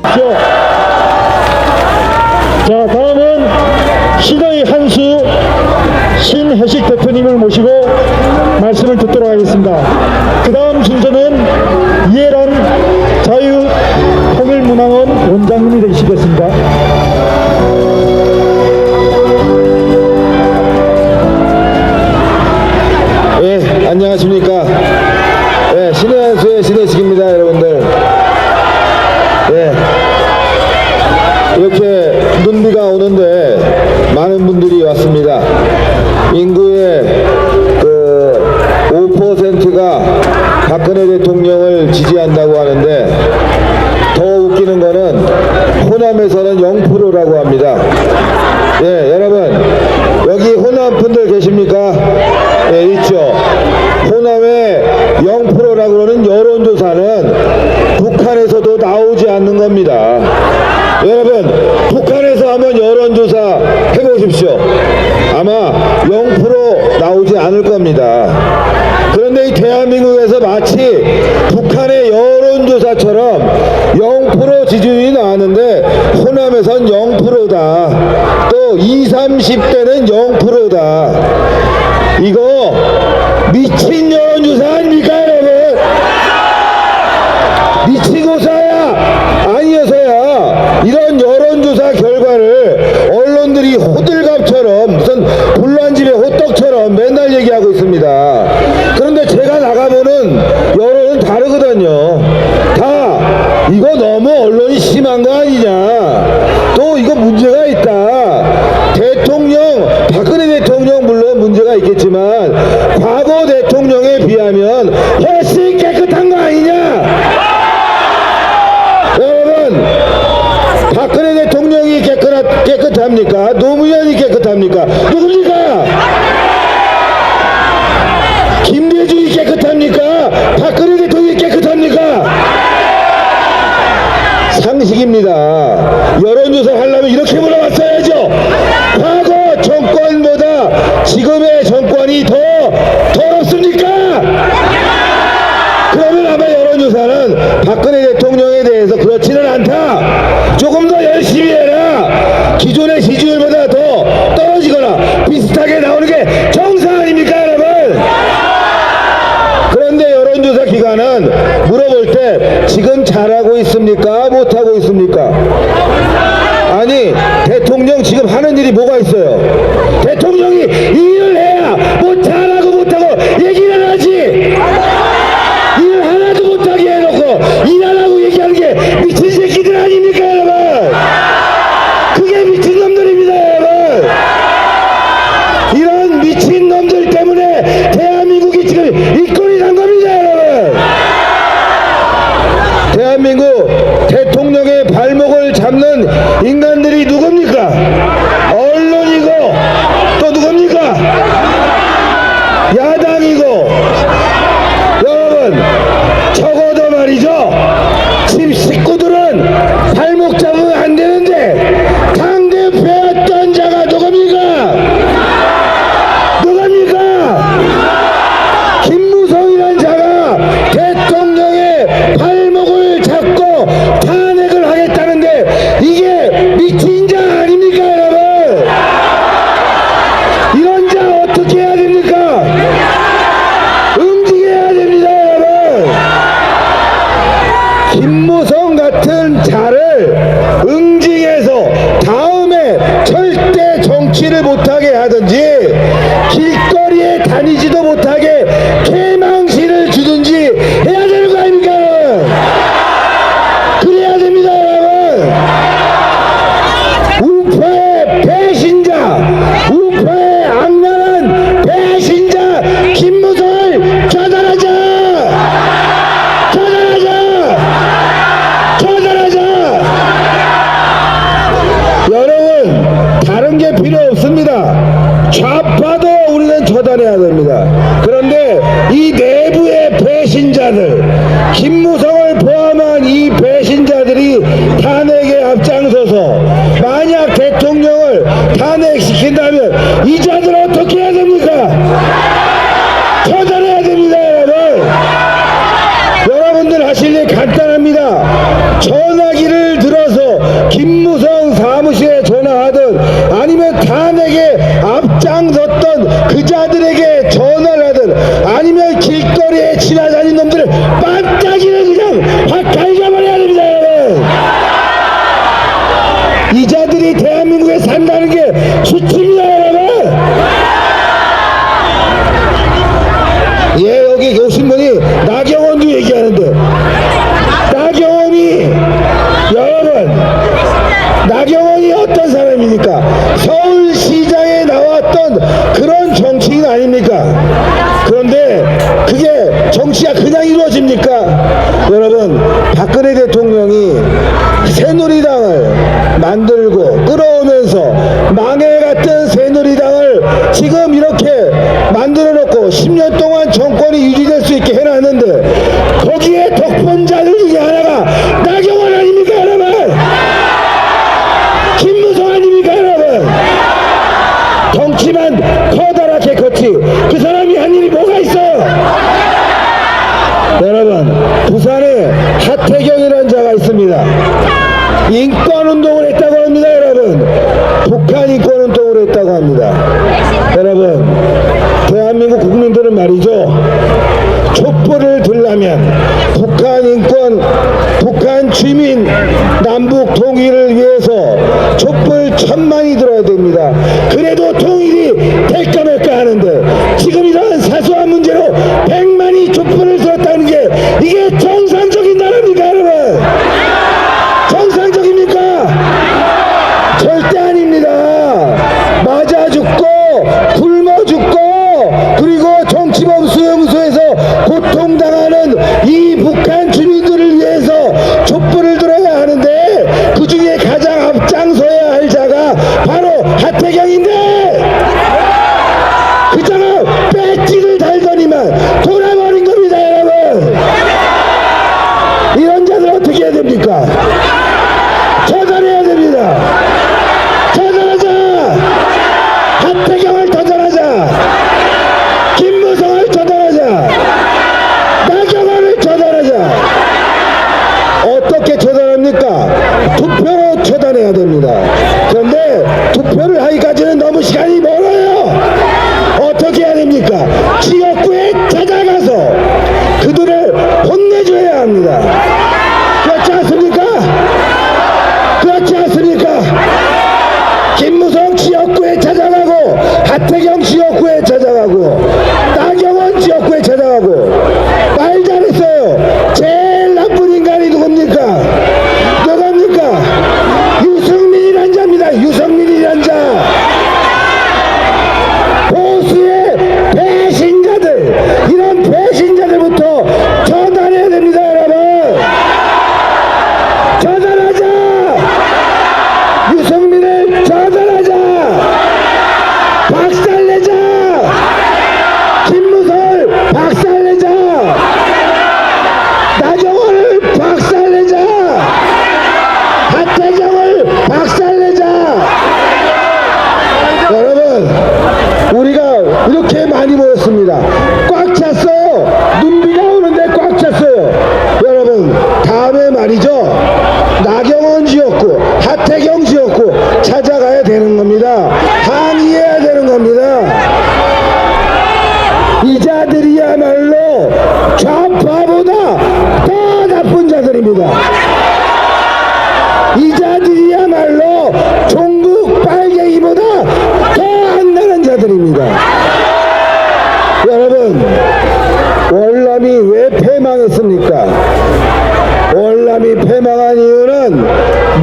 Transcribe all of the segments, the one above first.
주십시오. 자, 다음은 신의 한수 신혜식 대표님을 모시고 말씀을 듣도록 하겠습니다. 그 다음 순서는 이해란 자유통일문화원 원장님이 되시겠습니다. 예, 안녕하십니까. 예, 신의 한수의 신혜식입니다, 여러분들. 예, 이렇게 눈비가 오는데 많은 분들이 왔습니다. 인구의 5%가 박근혜 대통령을 지지한다고 하는데, 더 웃기는 거는 호남에서는 0%라고 합니다. 예, 여러분, 여기 호남 분들 계십니까? 예, 있죠. 호남의 0%라고 그러는 여론조사는 북한에서도 나오지 않는 겁니다. 여러분, 북한에서 한번 여론조사 해보십시오. 아마 0% 나오지 않을 겁니다. 그런데 이 대한민국에서 마치 북한의 여론조사처럼 0% 지지율이 나왔는데 호남에선 0%다. 또 20, 30대는 0%다. 이거 미친 여론조사 아닙니까, 여러분? 미치고사야 아니어서야 이런 여론조사 결과를 언론들이 호들갑처럼 무슨 불난집의 호떡처럼 맨날 얘기하고 있습니다. 그런데 제가 나가보는 여론은 다르거든요. 다 이거 너무 언론이 심한 거 아니냐, 또 이거 문제가 있다. 대통령, 박근혜 대통령 물론 문제가 있겠지만 과거 대통령에 비하면 훨씬 깨끗한 거 아니냐. 여러분, 박근혜 대통령이 깨끗합니까? 노무현이 깨끗합니까? 누굽니까? 김대중이 깨끗합니까? 박근혜 대통령이 깨끗합니까? 상식입니다. 여론조사 하려면 이렇게 물어봤어야죠. 과거 정권보다 지금의 정권이 더 더럽습니까? 그러면 아마 여론조사는 박근혜 대통령에 대해서 그렇지는 않다, 조금 더 열심히 해라, 기존의 지지율보다 더 떨어지거나 비슷하게 나오는 게 정상 아닙니까, 여러분? 그런데 여론조사 기관은 물어볼 때 지금 잘하고 있습니까? 못하고 있습니까? 아니, 대통령 지금 하는 일이 뭐가 있어요? 대통령이 일을 해야 뭐 잘하고 못하고 얘기를 하지. 일 하나도 못하게 해놓고 일하라고 얘기하는 게 미친 새끼들 아닙니까, 여러분? 그게 미친 놈들입니다, 여러분. 이런 미친 놈들 때문에 대한민국이 지금 이 꼴이 난 겁니다, 여러분. 대한민국 대통령의 발목을 잡는 인간들이 누굽니까? 언론이고 또 누굽니까? 야당이고. 여러분, 적어도 말이죠, 집 식구들은 발목 잡으면 안 되는데 당대표였던 자가 누굽니까? 누굽니까? 김무성이라는 자가 대통령의 발목을 잡고 탄핵을 하겠다는데 이게 미친 자 아닙니까, 여러분? 이런 자 어떻게 해야 됩니까? 응징해야 됩니다, 여러분. 김무성 같은 자를 응징해서 다음에 절대 정치를 못하게 하든지 길거리에 다니지도 못하게 개망신을 주든지 해야 되는 거 아닙니까, 여러분? 그래야 됩니다, 여러분. 우파의 배신자, 우파의 악랄한 배신자 김무성을 처단하자! 처단하자! 처단하자! 여러분, 다른 게 필요 없습니다. 좌파도 우리는 처단해야 됩니다. 그런데 이 내부의 배신자들, 김무성을 포함한 이 배신자들이 탄핵에 앞장서서 만약 대통령을 탄핵시킨다면 이 자들 어떻게 해야 됩니까? 처단해야 됩니다, 여러분. 여러분들 하실 일 간단합니다. 전화기를 들어 김무성 사무실에 전화하든 아니면 탄핵에 앞장섰던 그 자들에게 전화를 하든 아니면 길거리에 지나다니는 놈들을 반짝이를 그냥 확 갈겨버려야 됩니다, 여러분. 이 자들이 대한민국에 산다는 게 수치입니다, 여러분. 예, 여기 오신 분이 나경원도 얘기하는데, 나경원이, 여러분, 나경원이 어떤 사람입니까? 서울시장에 나왔던 그런 정치인 아닙니까? 그런데 그게 정치가 그냥 이루어집니까? 여러분, 박근혜 대통령이 새누리당을 만들고 끌어오면서 망해 같은 새누리당을 지금 이렇게 만들어 놓고 10년 동안 정권이 유지될 수 있게 해놨는데 거기에 덕분자들 중에 하나가 나경원 아닙니까, 여러분? 김무성 아닙니까, 여러분? 덩치만 커다랗게 컸지 그 사람이 한 일이 뭐가 있어요? 여러분, 부산에 하태경이라는 자가 있습니다. 인권운동을 했다고 합니다, 여러분. 북한 인권운동을 했다고 합니다. 여러분, 대한민국 국민들은 말이죠, 촛불을 들려면 북한 인권, 북한 주민 남북 통일을 위해서 촛불 1000만이 들어야 됩니다. 그래도 통일이 될까 말까 하는데 지금 이런 사소한 문제로 100만이 촛불을 들었다는 게 이게 정상적인 나라입니까, 여러분? 정상적입니까? 절대 아닙니다. 맞아 죽고 굶어 죽고 그리고 정치범 수용소에서 고통당하는 이 북한 주민들을 위해서 촛불을 들어야 하는데 그 중에 가장 앞장서야 할 자가 바로 하태경인데 그 자가 배지를 달더니만 돌아버린 겁니다, 여러분. 이런 자들 어떻게 해야 됩니까? 처단해야 됩니다. 처단하자. 하태경을 처단하자. 김무성을 처단하자. 나경원을 처단하자. 어떻게 처단합니까? 투표로 처단해야 됩니다. 그런데 투표를 하기까지는 너무 시간이 멀어요. 어떻게 해야 됩니까? 지역구에 찾아가서 그들을 혼내줘야 합니다. 그렇지 않습니까? 그렇지 않습니까? 김무성 지역구에 찾아가고 하태경 지역구에 찾아가고 나경원 지역구에 찾아가고 말 잘했어요. 제일 나쁜 인간이 누굽니까? 누굽니까? 유승민이란 자입니다. 유승민이란 자. 보수의 배신자들, 이런 배신자들부터 처단해야 됩니다, 여러분. 처단하자. 유승민을 처단하자. 박살내자. 김무성을 박살내자. 나경원을 박살내자. 하태경을 박살내자. 여러분, 우리가 이렇게 많이 모였습니다. 꽉 찼어요. 눈비가 오는데 꽉 찼어요. 여러분, 다음에 말이죠, 나경원 지역구, 하태경 지역구 찾아가야 되는 겁니다. 항의해야 되는 겁니다. 이 자들이야말로 좌파보다 더 나쁜 자들입니다. 이 자들이야말로 종북 빨갱이보다 더 안 나는 자들입니다. 여러분, 월남이 왜 패망했습니까? 월남이 패망한 이유는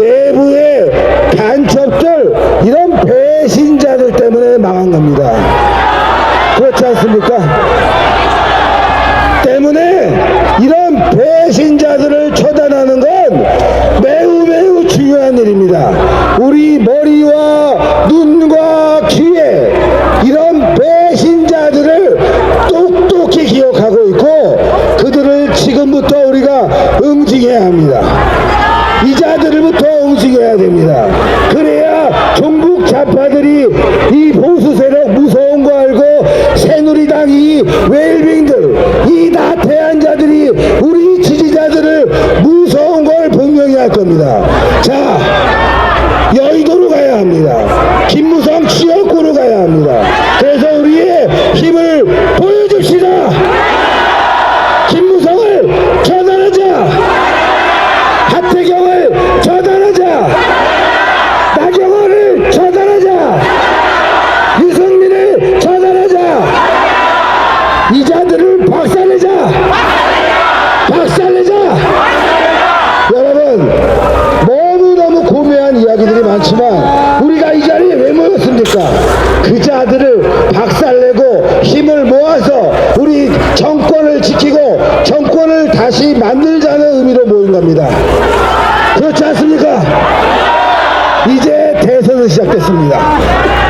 내부의 간첩들, 이런 배신자들 때문에 망한 겁니다. 그렇지 않습니까? 때문에 이런 배신자들을 처단하는 건 매우 매우 중요한 일입니다. 우리 머리와 눈과 귀에 이런 배신자들을 똑똑히 기억하고 있고 그들을 지금부터 우리가 응징해야 합니다. 이 자들부터 응징해야 됩니다. 그래야 종북 좌파들이 이 보수 세력 무서운 거 알고 새누리당 이 웰빙들, 이 나태한 자들이 우리 지지자들을 무서운 걸 분명히 할 겁니다. 자, 만들자는 의미로 모인 겁니다. 그렇지 않습니까? 이제 대선은 시작됐습니다.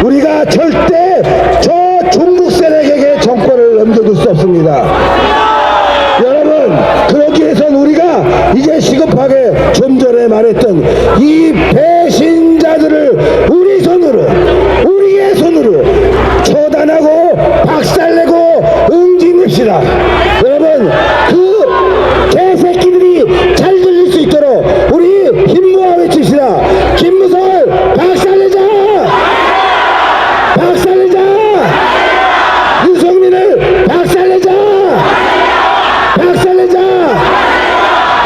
우리가 절대 저 중국 세력에게 정권을 넘겨줄 수 없습니다. 여러분, 그러기 위해선 우리가 이제 시급하게 좀 전에 말했던 이 배신자들을 우리 손으로, 우리의 손으로 처단하고 박살내고 응징합시다. 여러분, 그 개새끼들이 잘 들릴 수 있도록 우리 힘모아 외칩시다. 김무성을 박살내자! 박살내자! 유성민을 박살내자! 박살내자!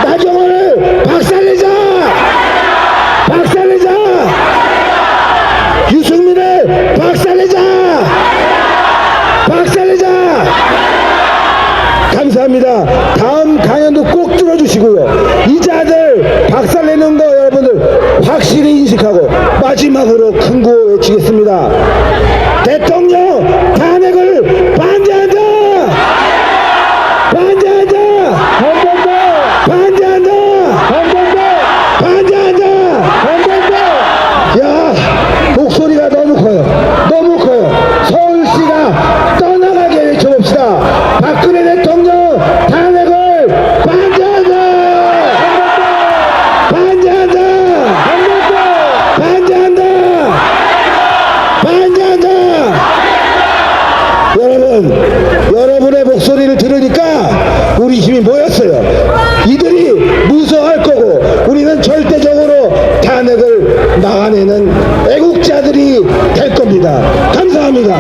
나경원을 박살내자! 박살내자! 유승민을 박살내자! 박살내자! 감사합니다. 다음 강연도 꼭 들어주시고요. 이 자들 박살내는 거 여러분들 확실히 인식하고 마지막으로 큰 구호 외치겠습니다. 대통령 탄핵을 반대한다! 반대한다! 반대한다! 반대한다! 야, 목소리가 너무 커요. 너무 커요. 서울시가 떠나가게 외쳐봅시다. 박근혜 대통령 탄핵을 반대한다! 반대한다! 반대한다! 반대한다! 여러분, 여러분의 목소리를 들으니까 우리 힘이 모였어요. 이들이 무서워할 거고 우리는 절대적으로 탄핵을 막아내는 애국자들이 될 겁니다. 감사합니다.